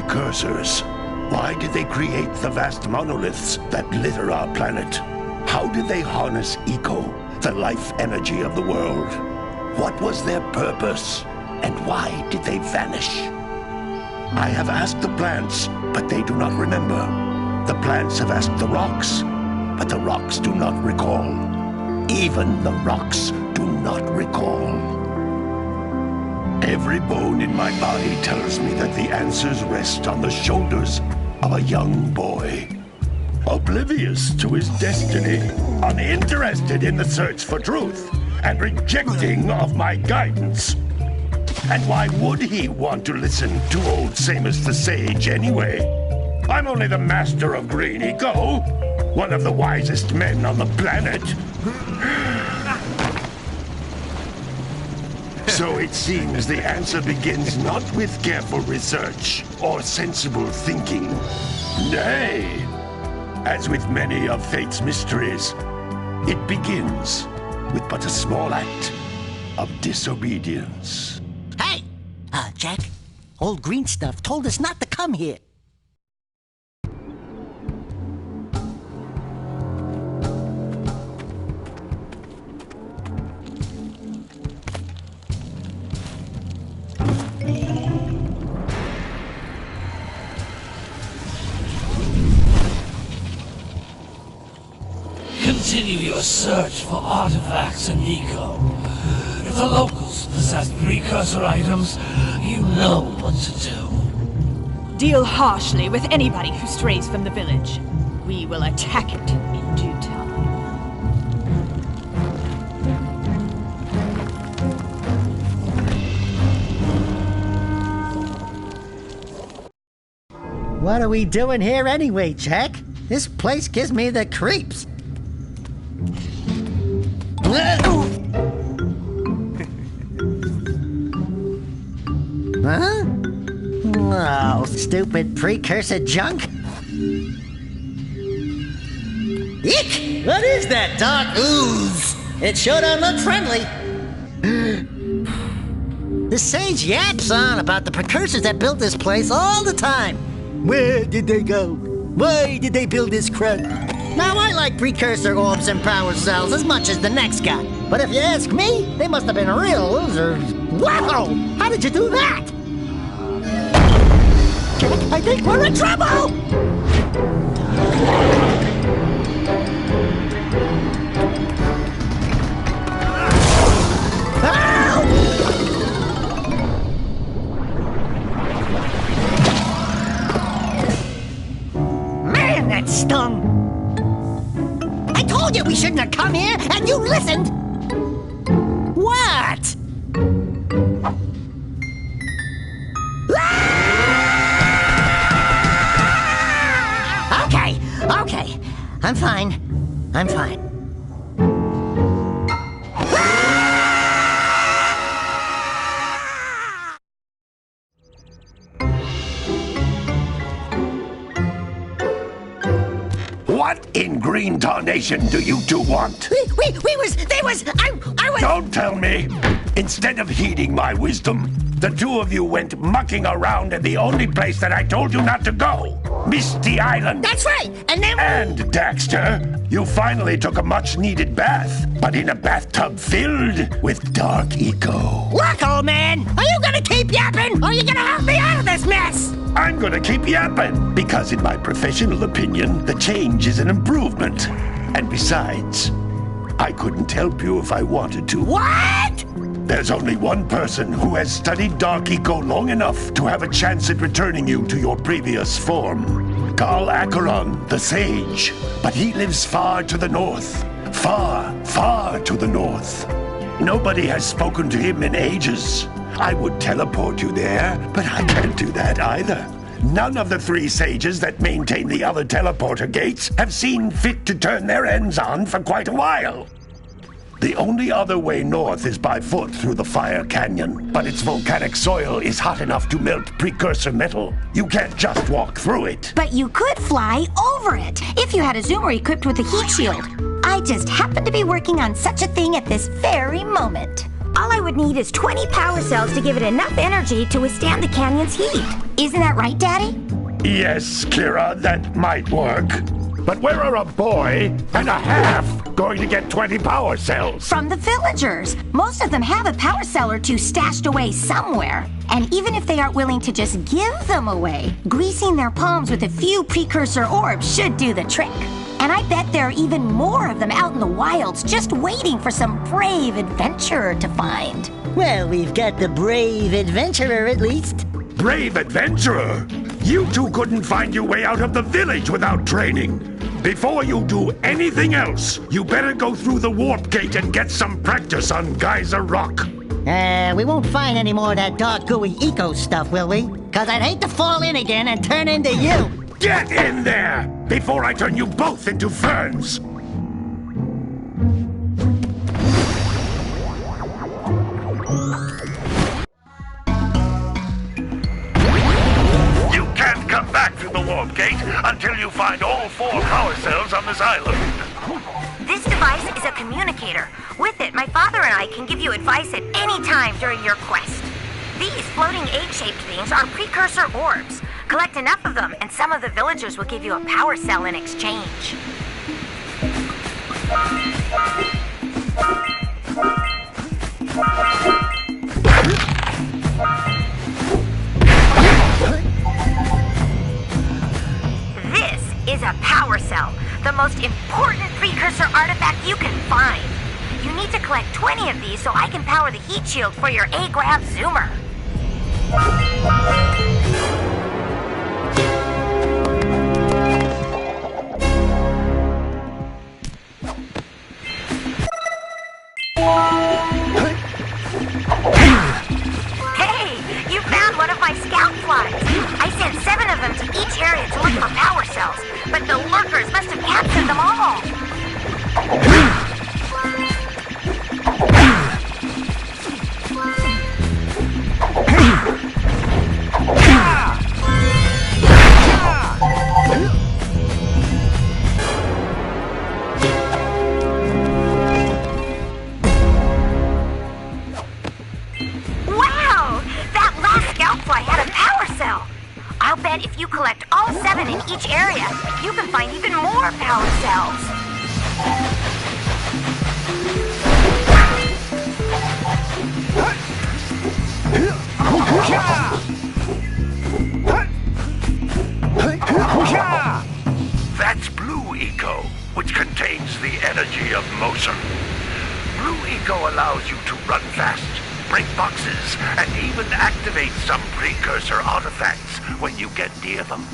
Precursors. Why did they create the vast monoliths that litter our planet? How did they harness eco, the life energy of the world? What was their purpose? And why did they vanish? I have asked the plants, but they do not remember. The plants have asked the rocks, but the rocks do not recall. Even the rocks do not recall. Every bone in my body tells me that the answers rest on the shoulders of a young boy. Oblivious to his destiny, uninterested in the search for truth, and rejecting of my guidance. And why would he want to listen to old Samus the Sage anyway? I'm only the master of green eco, one of the wisest men on the planet. So it seems the answer begins not with careful research or sensible thinking. Nay, as with many of fate's mysteries, it begins with but a small act of disobedience. Hey! Jack, old green stuff told us not to come here. Continue your search for artifacts and eco. If the locals possess precursor items, you know what to do. Deal harshly with anybody who strays from the village. We will attack it in due time. What are we doing here anyway, Jack? This place gives me the creeps. Huh? Oh, stupid precursor junk. Eek! What is that dark ooze? It sure don't look friendly. The sage yaps on about the precursors that built this place all the time. Where did they go? Why did they build this crud? Now, I like precursor orbs and power cells as much as the next guy. But if you ask me, they must have been real losers. Wow! How did you do that? I think we're in trouble! Man, that stung! I told you we shouldn't have come here, and you listened! What? Okay. I'm fine. What in green tarnation do you two want? I was... Don't tell me! Instead of heeding my wisdom, the two of you went mucking around in the only place that I told you not to go. Misty Island. That's right, and then... And, Daxter, you finally took a much-needed bath, but in a bathtub filled with dark eco. Look, old man, are you gonna keep yapping, or are you gonna help me out of this mess? I'm gonna keep yapping, because in my professional opinion, the change is an improvement. And besides, I couldn't help you if I wanted to. What? There's only one person who has studied Dark Eco long enough to have a chance at returning you to your previous form. Carl Acheron, the Sage. But he lives far to the north. Far to the north. Nobody has spoken to him in ages. I would teleport you there, but I can't do that either. None of the three sages that maintain the other teleporter gates have seen fit to turn their ends on for quite a while. The only other way north is by foot through the Fire Canyon, but its volcanic soil is hot enough to melt precursor metal. You can't just walk through it. But you could fly over it, if you had a zoomer equipped with a heat shield. I just happen to be working on such a thing at this very moment. All I would need is 20 power cells to give it enough energy to withstand the canyon's heat. Isn't that right, Daddy? Yes, Kira, that might work. But where are a boy and a half going to get 20 power cells? From the villagers. Most of them have a power cell or two stashed away somewhere. And even if they aren't willing to just give them away, greasing their palms with a few precursor orbs should do the trick. And I bet there are even more of them out in the wilds just waiting for some brave adventurer to find. Well, we've got the brave adventurer at least. Brave adventurer? You two couldn't find your way out of the village without training. Before you do anything else, you better go through the warp gate and get some practice on Geyser Rock. We won't find any more of that dark gooey eco stuff, will we? 'Cause I'd hate to fall in again and turn into you. Get in there before I turn you both into ferns. You can't come back through the warp gate until you find all 4 power cells on this island. This device is a communicator. With it, my father and I can give you advice at any time during your quest. These floating egg-shaped things are precursor orbs. Collect enough of them, and some of the villagers will give you a power cell in exchange. This is a power cell, the most important precursor artifact you can find. You need to collect 20 of these so I can power the heat shield for your A-Grav zoomer. Hey, you found one of my scout flies. I sent 7 of them to each area to look for power cells, but the lurkers must have captured them all. Wow! That last scout fly had a power cell. I'll bet if you collect all 7 in each area, you can find even more power cells. That's Blue Eco, which contains the energy of motion. Blue Eco allows you to run fast, break boxes, and even activate some precursor artifacts when you get near them.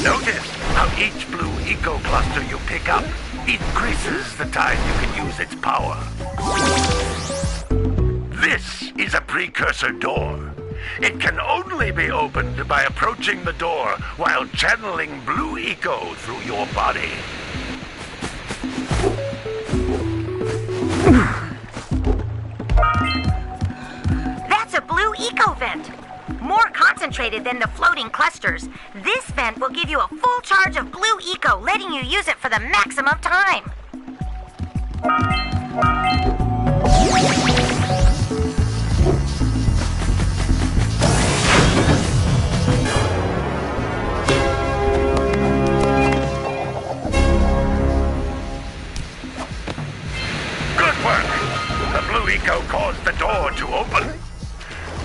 Notice how each Blue Eco cluster you pick up increases the time you can use its power. This is a precursor door. It can only be opened by approaching the door while channeling Blue Eco through your body. That's a Blue Eco vent. More concentrated than the floating clusters. This vent will give you a full charge of Blue Eco, letting you use it for the maximum time. Good work! The Blue Eco caused the door to open.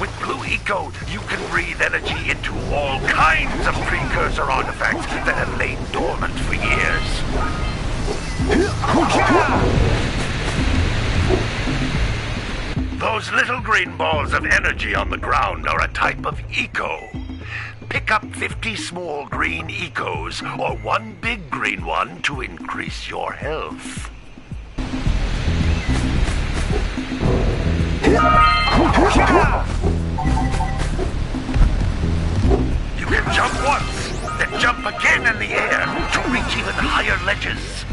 With Blue Eco, you can breathe energy into all kinds of precursor artifacts that have lain dormant for years. Those little green balls of energy on the ground are a type of eco. Pick up 50 small green ecos or 1 big green one to increase your health. You can jump once, then jump again in the air to reach even higher ledges.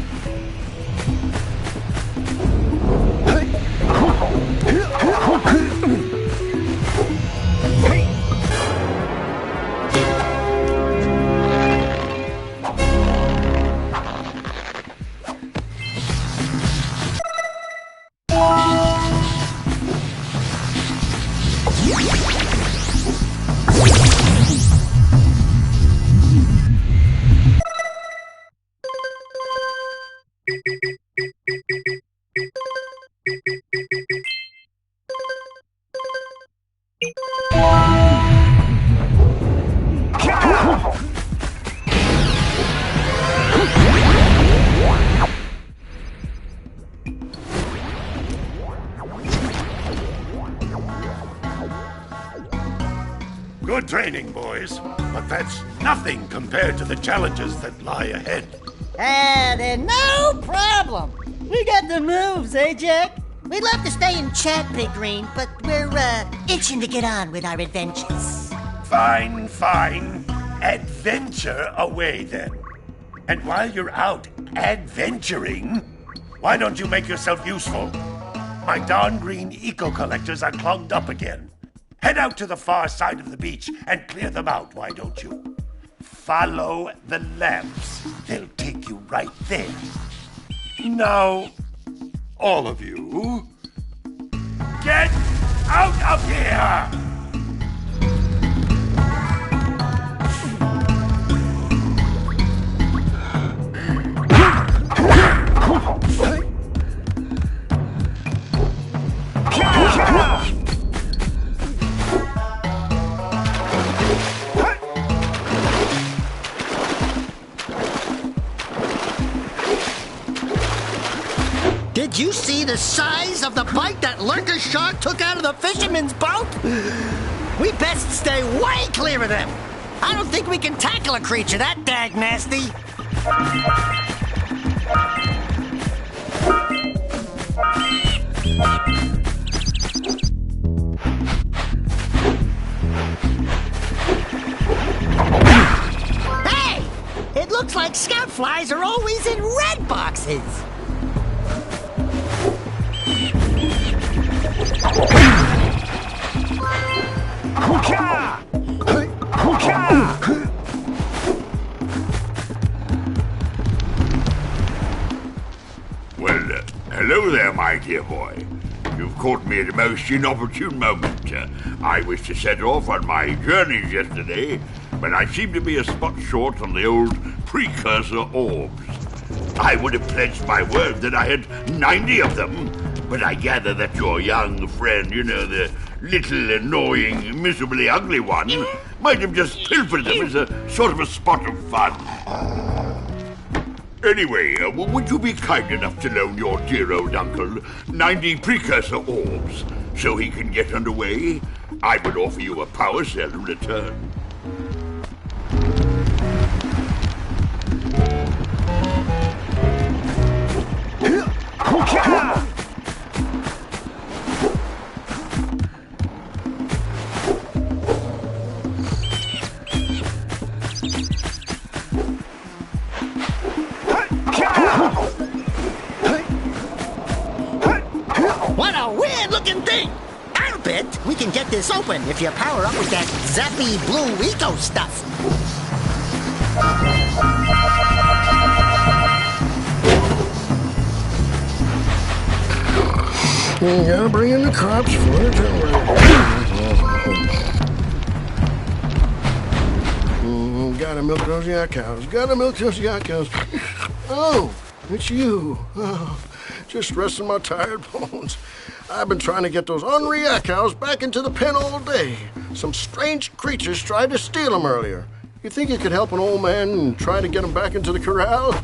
Good training, boys, but that's nothing compared to the challenges that lie ahead. Then no problem. We got the moves, eh, Jack? We'd love to stay and chat, Big Green, but we're, itching to get on with our adventures. Fine, fine. Adventure away, then. And while you're out adventuring, why don't you make yourself useful? My darn green eco-collectors are clogged up again. Head out to the far side of the beach and clear them out, why don't you? Follow the lamps. They'll take you right there. Now, all of you, get out of here! Did you see the size of the bite that lurker shark took out of the fisherman's boat? We best stay way clear of them. I don't think we can tackle a creature that dag nasty. Hey! It looks like scout flies are always in red boxes. Well, hello there, my dear boy. You've caught me at a most inopportune moment. I was to set off on my journeys yesterday, but I seem to be a spot short on the old precursor orbs. I would have pledged my word that I had 90 of them, but I gather that your young friend, you know, the little annoying, miserably ugly one, might have just pilfered them as a sort of a spot of fun. Anyway, would you be kind enough to loan your dear old uncle 90 precursor orbs so he can get underway? I would offer you a power cell in return. What a weird-looking thing! I'll bet we can get this open if you power up with that zappy blue eco stuff. You gotta bring in the crops for it. Gotta milk those yak cows. Gotta milk those yak cows. Oh, it's you. Oh, just resting my tired bones. I've been trying to get those ornery yak cows back into the pen all day. Some strange creatures tried to steal them earlier. You think you could help an old man and try to get them back into the corral?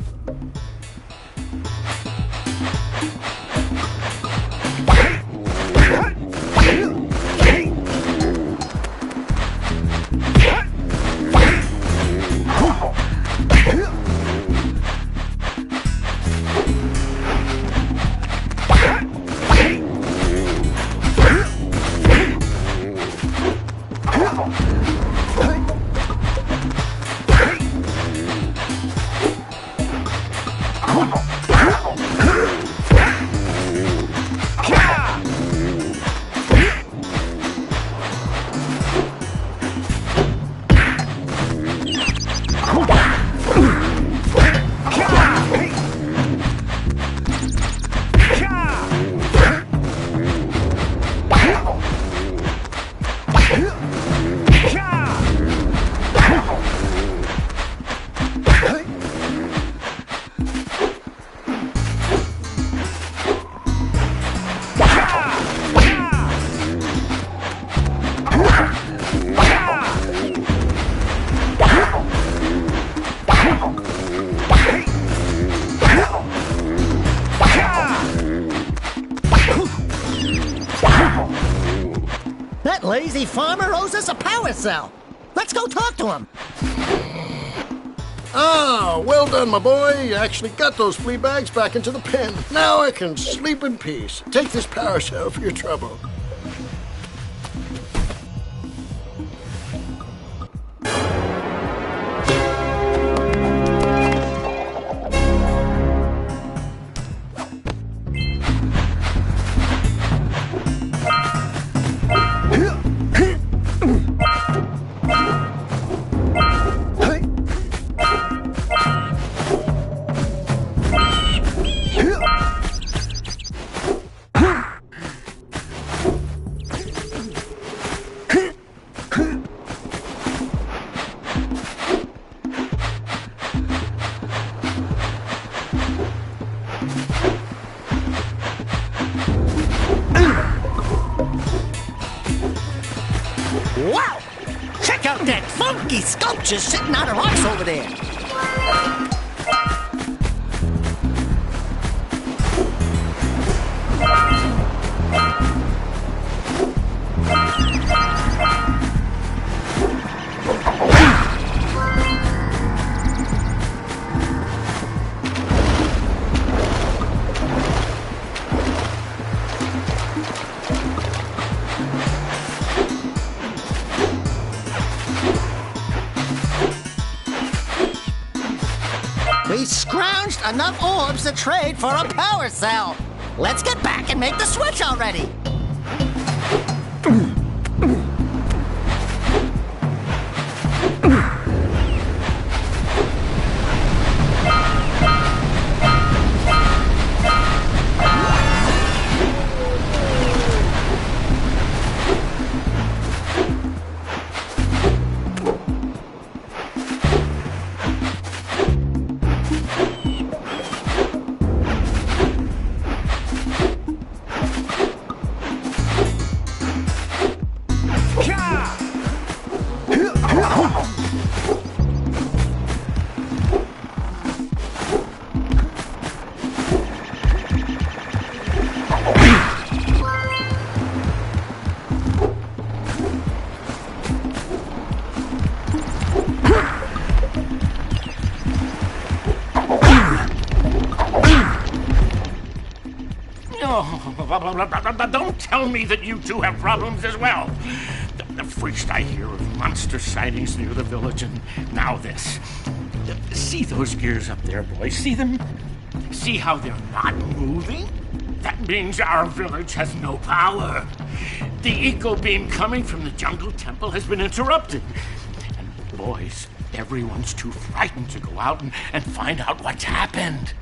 That lazy farmer owes us a power cell. Let's go talk to him. Ah, well done, my boy. You actually got those flea bags back into the pen. Now I can sleep in peace. Take this power cell for your trouble. Wow! Check out that funky sculpture sitting on a rocks over there. We scrounged enough orbs to trade for a power cell. Let's get back and make the switch already. Don't tell me that you two have problems as well. First I hear of monster sightings near the village, and now this. See those gears up there, boys? See them? See how they're not moving? That means our village has no power. The eco beam coming from the jungle temple has been interrupted. And boys, everyone's too frightened to go out and find out what's happened.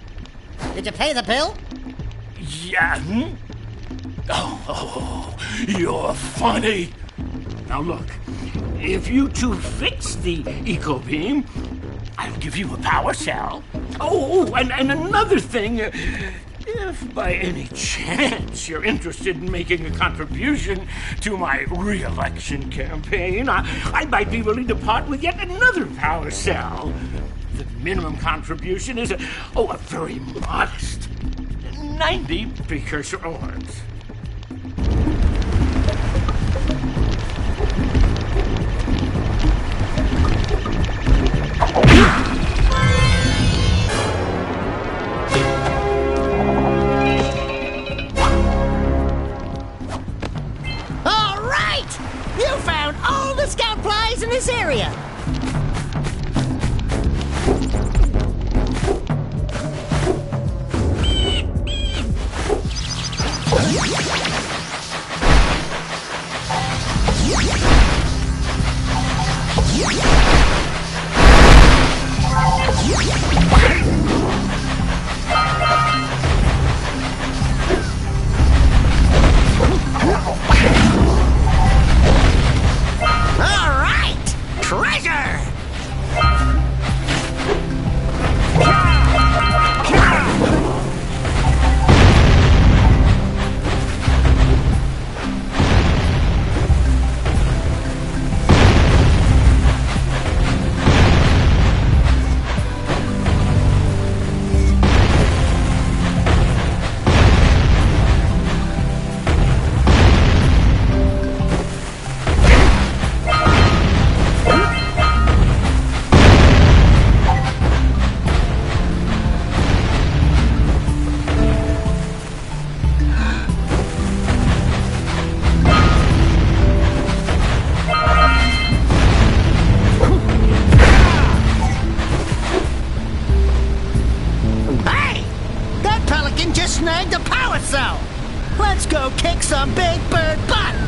Did you pay the bill? Yeah. Oh, you're funny. Now look, if you two fix the eco beam, I'll give you a power cell. Oh, and another thing, if by any chance you're interested in making a contribution to my re-election campaign, I might be willing to part with yet another power cell. The minimum contribution is a very modest 90 precursor orbs. All right! You found all the scout flies in this area. Treasure the power cell! Let's go kick some big bird butt!